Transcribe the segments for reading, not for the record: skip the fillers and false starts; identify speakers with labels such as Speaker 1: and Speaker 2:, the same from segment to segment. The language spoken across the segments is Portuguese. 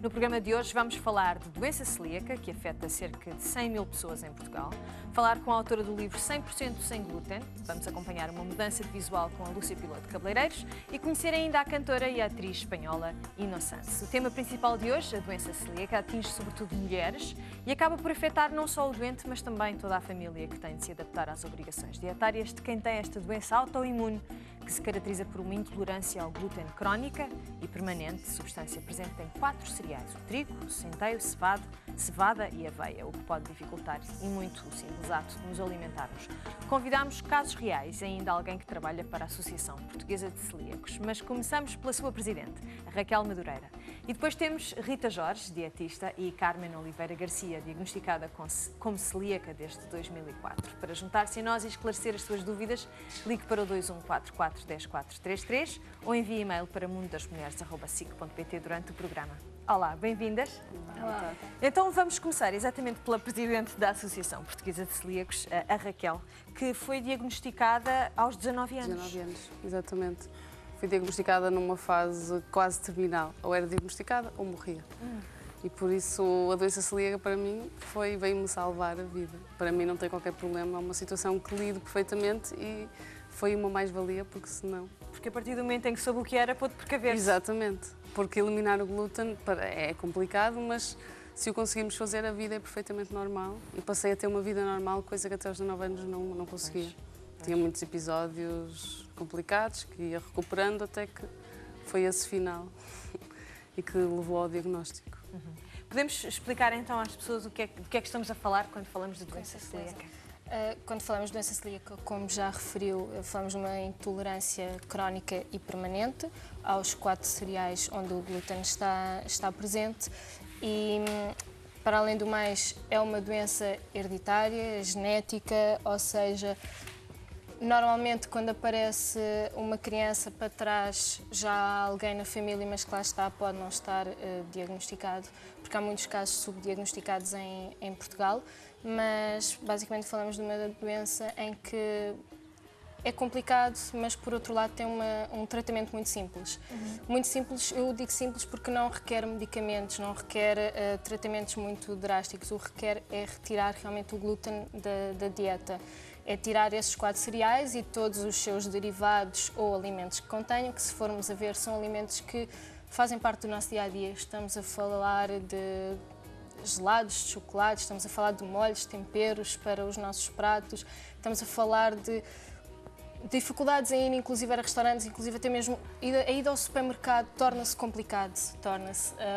Speaker 1: No programa de hoje vamos falar de doença celíaca, que afeta cerca de 100 mil pessoas em Portugal, falar com a autora do livro 100% sem glúten, vamos acompanhar uma mudança de visual com a Lúcia Piloto de Cabeleireiros e conhecer ainda a cantora e a atriz espanhola Inocence. O tema principal de hoje, a doença celíaca, atinge sobretudo mulheres e acaba por afetar não só o doente, mas também toda a família que tem de se adaptar às obrigações dietárias de quem tem esta doença autoimune, que se caracteriza por uma intolerância ao glúten crónica e permanente, substância presente em 4 cereais: o trigo, o centeio, cevada e aveia, o que pode dificultar e muito o simples ato de nos alimentarmos. Convidámos casos reais e ainda alguém que trabalha para a Associação Portuguesa de Celíacos, mas começamos pela sua presidente, a Raquel Madureira. E depois temos Rita Jorge, dietista, e Carmen Oliveira Garcia, diagnosticada como celíaca desde 2004. Para juntar-se a nós e esclarecer as suas dúvidas, ligue para o 2144 10433 ou envie e-mail para mundodasmulheres@sic.pt durante o programa. Olá, bem-vindas.
Speaker 2: Olá.
Speaker 1: Então vamos começar exatamente pela presidente da Associação Portuguesa de Celíacos, a Raquel, que foi diagnosticada aos 19 anos.
Speaker 2: 19 anos, exatamente. Fui diagnosticada numa fase quase terminal. Ou era diagnosticada ou morria. E por isso a doença celíaca para mim veio-me salvar a vida. Para mim não tem qualquer problema, é uma situação que lido perfeitamente e foi uma mais-valia, porque senão...
Speaker 1: Porque a partir do momento em que soube o que era, pôde precaver-se.
Speaker 2: Exatamente, porque eliminar o glúten é complicado, mas se o conseguimos fazer, a vida é perfeitamente normal. E passei a ter uma vida normal, coisa que até aos 19 anos não conseguia. Tinha muitos episódios complicados, que ia recuperando até que foi esse final e que levou ao diagnóstico.
Speaker 1: Podemos explicar então às pessoas o que é que estamos a falar quando falamos de doença celíaca?
Speaker 3: Quando falamos de doença celíaca, como já referiu, falamos de uma intolerância crónica e permanente aos 4 cereais onde o glúten está presente e, para além do mais, é uma doença hereditária, genética, ou seja, normalmente quando aparece uma criança para trás já há alguém na família, mas que lá está, pode não estar diagnosticado, porque há muitos casos subdiagnosticados em Portugal, mas basicamente falamos de uma doença em que é complicado, mas por outro lado tem um tratamento muito simples. Muito simples, eu digo simples porque não requer medicamentos, não requer tratamentos muito drásticos, o que requer é retirar realmente o glúten da dieta. É tirar esses 4 cereais e todos os seus derivados ou alimentos que contenham, que se formos a ver são alimentos que fazem parte do nosso dia-a-dia. Estamos a falar de gelados, de chocolate, estamos a falar de molhos, temperos para os nossos pratos, estamos a falar de dificuldades em ir inclusive a restaurantes, inclusive até mesmo a ida ao supermercado torna-se complicado,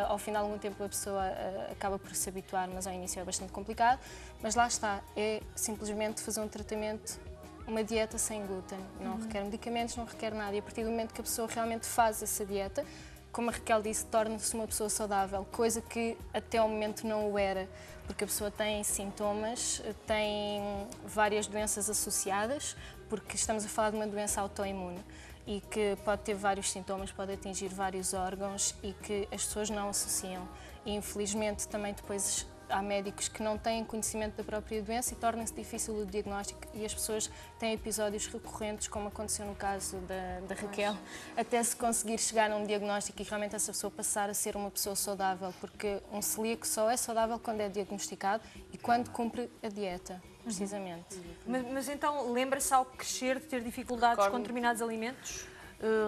Speaker 3: ao final de algum tempo a pessoa acaba por se habituar, mas ao início é bastante complicado, mas lá está, é simplesmente fazer um tratamento, uma dieta sem glúten, não requer medicamentos, não requer nada, e a partir do momento que a pessoa realmente faz essa dieta, como a Raquel disse, torna-se uma pessoa saudável, coisa que até ao momento não o era, porque a pessoa tem sintomas, tem várias doenças associadas, porque estamos a falar de uma doença autoimune e que pode ter vários sintomas, pode atingir vários órgãos e que as pessoas não associam. E infelizmente também depois há médicos que não têm conhecimento da própria doença e torna-se difícil o diagnóstico e as pessoas têm episódios recorrentes, como aconteceu no caso da Raquel, até se conseguir chegar a um diagnóstico e realmente essa pessoa passar a ser uma pessoa saudável, porque um celíaco só é saudável quando é diagnosticado e quando cumpre a dieta, precisamente.
Speaker 1: Mas então lembra-se ao crescer de ter dificuldades com determinados alimentos?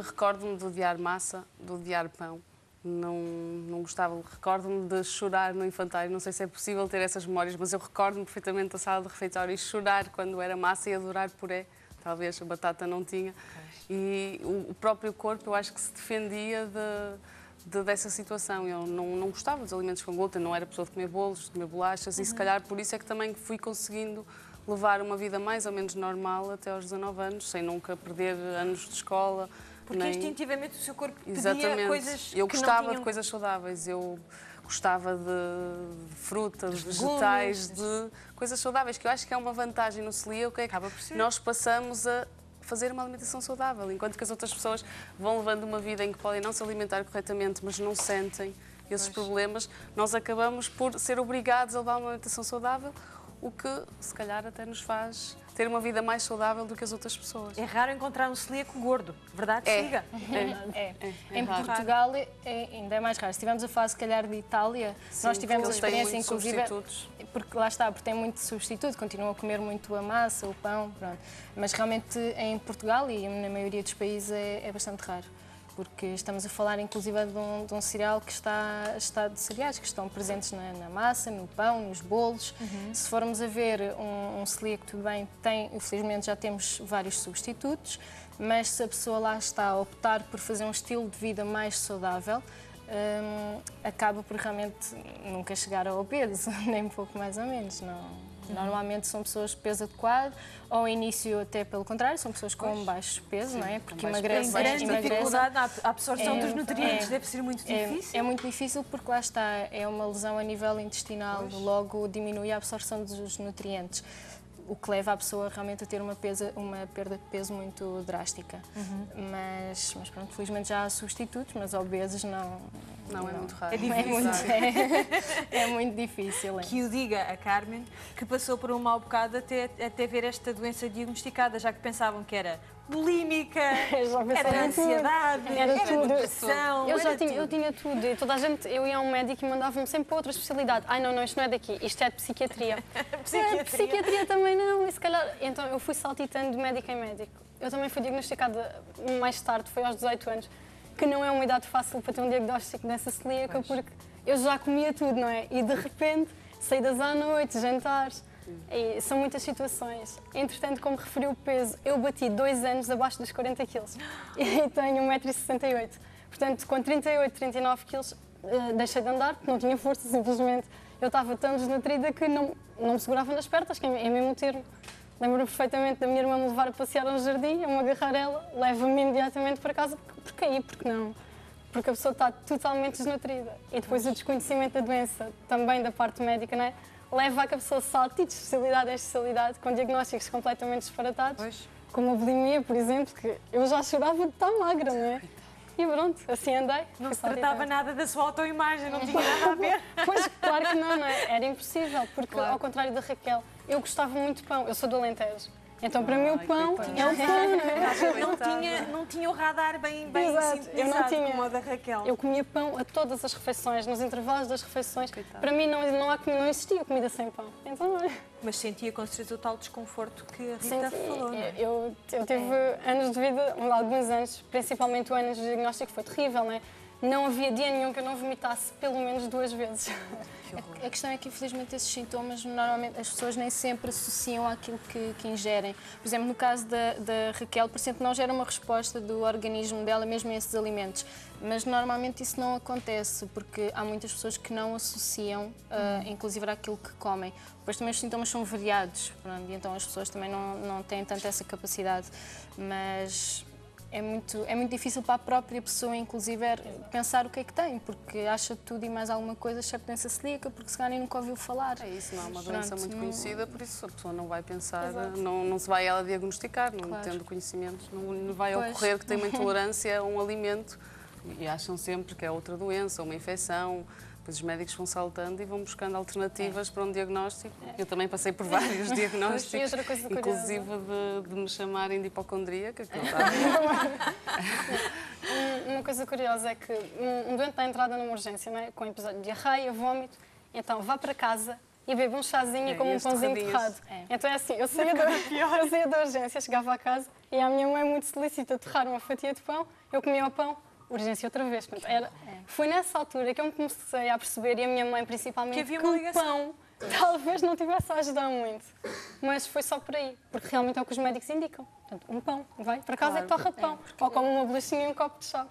Speaker 2: Recordo-me de odiar massa, de odiar pão. Não gostava, recordo-me de chorar no infantário, não sei se é possível ter essas memórias, mas eu recordo-me perfeitamente da sala de refeitório e chorar quando era massa e adorar puré, talvez a batata não tinha. E o próprio corpo eu acho que se defendia dessa situação. Eu não gostava dos alimentos com glúten, não era pessoa de comer bolos, de comer bolachas e se calhar por isso é que também fui conseguindo levar uma vida mais ou menos normal até aos 19 anos, sem nunca perder anos de escola.
Speaker 1: Porque instintivamente o seu corpo pedia coisas
Speaker 2: eu
Speaker 1: que
Speaker 2: gostava
Speaker 1: não tinham...
Speaker 2: de coisas saudáveis, eu gostava de frutas, de vegetais, de coisas saudáveis, que eu acho que é uma vantagem no celíaco, é que nós passamos a fazer uma alimentação saudável, enquanto que as outras pessoas vão levando uma vida em que podem não se alimentar corretamente, mas não sentem esses problemas, nós acabamos por ser obrigados a levar uma alimentação saudável, o que se calhar até nos faz ter uma vida mais saudável do que as outras pessoas.
Speaker 1: É raro encontrar um celíaco gordo, verdade, Siga?
Speaker 3: Em
Speaker 2: raro.
Speaker 3: Portugal ainda é mais raro. Se estivermos a falar, se calhar, de Itália, nós tivemos a
Speaker 2: eles têm
Speaker 3: experiência,
Speaker 2: muitos
Speaker 3: inclusive,
Speaker 2: substitutos.
Speaker 3: porque lá está, porque tem muito substituto, continuam a comer muito a massa, o pão, pronto. Mas realmente em Portugal e na maioria dos países é bastante raro. Porque estamos a falar, inclusive, de um cereal que está de cereais, que estão presentes na massa, no pão, nos bolos. Se formos a ver um celíaco, tudo bem, infelizmente já temos vários substitutos, mas se a pessoa lá está a optar por fazer um estilo de vida mais saudável, acaba por realmente nunca chegar ao obeso, nem um pouco mais ou menos. Não. Normalmente são pessoas de peso adequado, ou ao início até pelo contrário, são pessoas com baixo peso, não é? Porque emagrecem.
Speaker 1: Tem grande dificuldade na absorção dos nutrientes, deve ser muito difícil.
Speaker 3: É muito difícil porque lá está, é uma lesão a nível intestinal, logo diminui a absorção dos nutrientes, o que leva a pessoa realmente a ter uma perda de peso muito drástica. Mas pronto, felizmente já há substitutos, mas obesos não.
Speaker 2: Não, é muito raro.
Speaker 1: É difícil.
Speaker 3: É muito difícil.
Speaker 1: Que o diga a Carmen, que passou por um mau bocado até ver esta doença diagnosticada, já que pensavam que era bulímica, era ansiedade, era depressão.
Speaker 4: Eu tinha tudo. E toda a gente, eu ia a um médico e mandava-me sempre para outra especialidade. Ai, não, isto não é daqui, isto é de psiquiatria. Psiquiatria também não. E se calhar, então eu fui saltitando de médico em médico. Eu também fui diagnosticada mais tarde, foi aos 18 anos, que não é uma idade fácil para ter um diagnóstico dessa celíaca, porque eu já comia tudo, não é? E de repente, saídas à noite, jantares, e são muitas situações. Entretanto, como referiu o peso, eu bati 2 anos abaixo dos 40 quilos e tenho 1,68 m. Portanto, com 38, 39 quilos, deixei de andar, porque não tinha força, simplesmente. Eu estava tão desnutrida que não me segurava nas pernas, que é mesmo o termo. Lembro-me perfeitamente da minha irmã me levar a passear a um jardim, eu me agarrar ela, leva-me imediatamente para casa, porque aí, porque não? Porque a pessoa está totalmente desnutrida. E depois o desconhecimento da doença, também da parte médica, não é? Leva a que a pessoa salte de especialidade em especialidade, com diagnósticos completamente disparatados, como a bulimia, por exemplo, que eu já chorava de tão magra, não é? E pronto, assim andei.
Speaker 1: Não se tratava nada da sua autoimagem, não tinha nada a ver.
Speaker 4: Pois, claro que não é? Era impossível, porque ao contrário da Raquel, eu gostava muito de pão, eu sou do Alentejo. Então, para mim, o pão é o pão, não é?
Speaker 1: Não tinha o radar bem
Speaker 4: sintetizado
Speaker 1: como o da Raquel.
Speaker 4: Eu comia pão a todas as refeições, nos intervalos das refeições. Para mim, não existia comida sem pão. Então,
Speaker 1: mas sentia com certeza o tal desconforto que a Rita falou, não é?
Speaker 4: Eu tive anos de vida, alguns anos, principalmente o ano de diagnóstico, foi terrível, não é? Não havia dia nenhum que eu não vomitasse pelo menos 2 vezes.
Speaker 3: A questão é que, infelizmente, esses sintomas, normalmente, as pessoas nem sempre associam àquilo que ingerem. Por exemplo, no caso da Raquel, por exemplo, não gera uma resposta do organismo dela mesmo a esses alimentos. Mas, normalmente, isso não acontece, porque há muitas pessoas que não associam, inclusive, àquilo que comem. Depois também os sintomas são variados, pronto, e então as pessoas também não têm tanto essa capacidade. Mas é muito difícil para a própria pessoa, inclusive, pensar o que é que tem, porque acha tudo e mais alguma coisa, exceto doença celíaca, porque se calhar nem nunca ouviu falar.
Speaker 2: É isso, não é uma doença muito conhecida, por isso a pessoa não vai pensar, não se vai ela diagnosticar, não tendo conhecimentos, não vai ocorrer que tem uma intolerância a um alimento e acham sempre que é outra doença, uma infecção. Depois os médicos vão saltando e vão buscando alternativas para um diagnóstico. Eu também passei por vários diagnósticos, inclusive de me chamarem de hipocondríaca.
Speaker 4: Uma coisa curiosa é que um doente está entrada numa urgência, não é? Com episódio de diarreia, vômito, então vá para casa e bebe um chazinho como um pãozinho torrado. Então é assim, eu saía da urgência, chegava a casa e a minha mãe muito solícita torrar uma fatia de pão, eu comia o pão, urgência outra vez. Portanto, foi nessa altura que eu me comecei a perceber, e a minha mãe principalmente, que o pão talvez não tivesse a ajudar muito. Mas foi só por aí, porque realmente é o que os médicos indicam. Portanto, um pão, vai para casa e torra de pão. Ou como uma bolachinha e um copo de chá.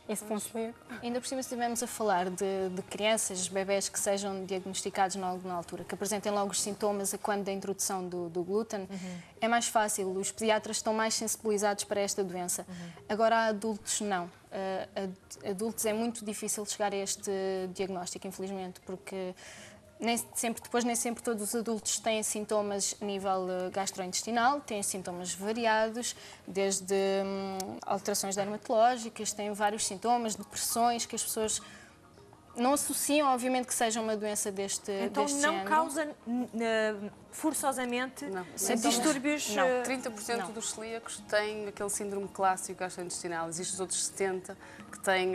Speaker 4: Isso pão celíaco.
Speaker 3: Ainda por cima, se estivermos a falar de crianças, bebés que sejam diagnosticados na altura, que apresentem logo os sintomas a quando da introdução do glúten, é mais fácil. Os pediatras estão mais sensibilizados para esta doença. Agora, há adultos, não. Adultos é muito difícil chegar a este diagnóstico, infelizmente, porque nem sempre todos os adultos têm sintomas a nível gastrointestinal, têm sintomas variados, desde alterações dermatológicas, têm vários sintomas, depressões, que as pessoas não associam, obviamente, que seja uma doença deste
Speaker 1: Então não
Speaker 3: género.
Speaker 1: causa forçosamente distúrbios?
Speaker 3: Não.
Speaker 2: 30%
Speaker 3: Não.
Speaker 2: dos celíacos têm aquele síndrome clássico gastrointestinal. Existem os outros 70% que têm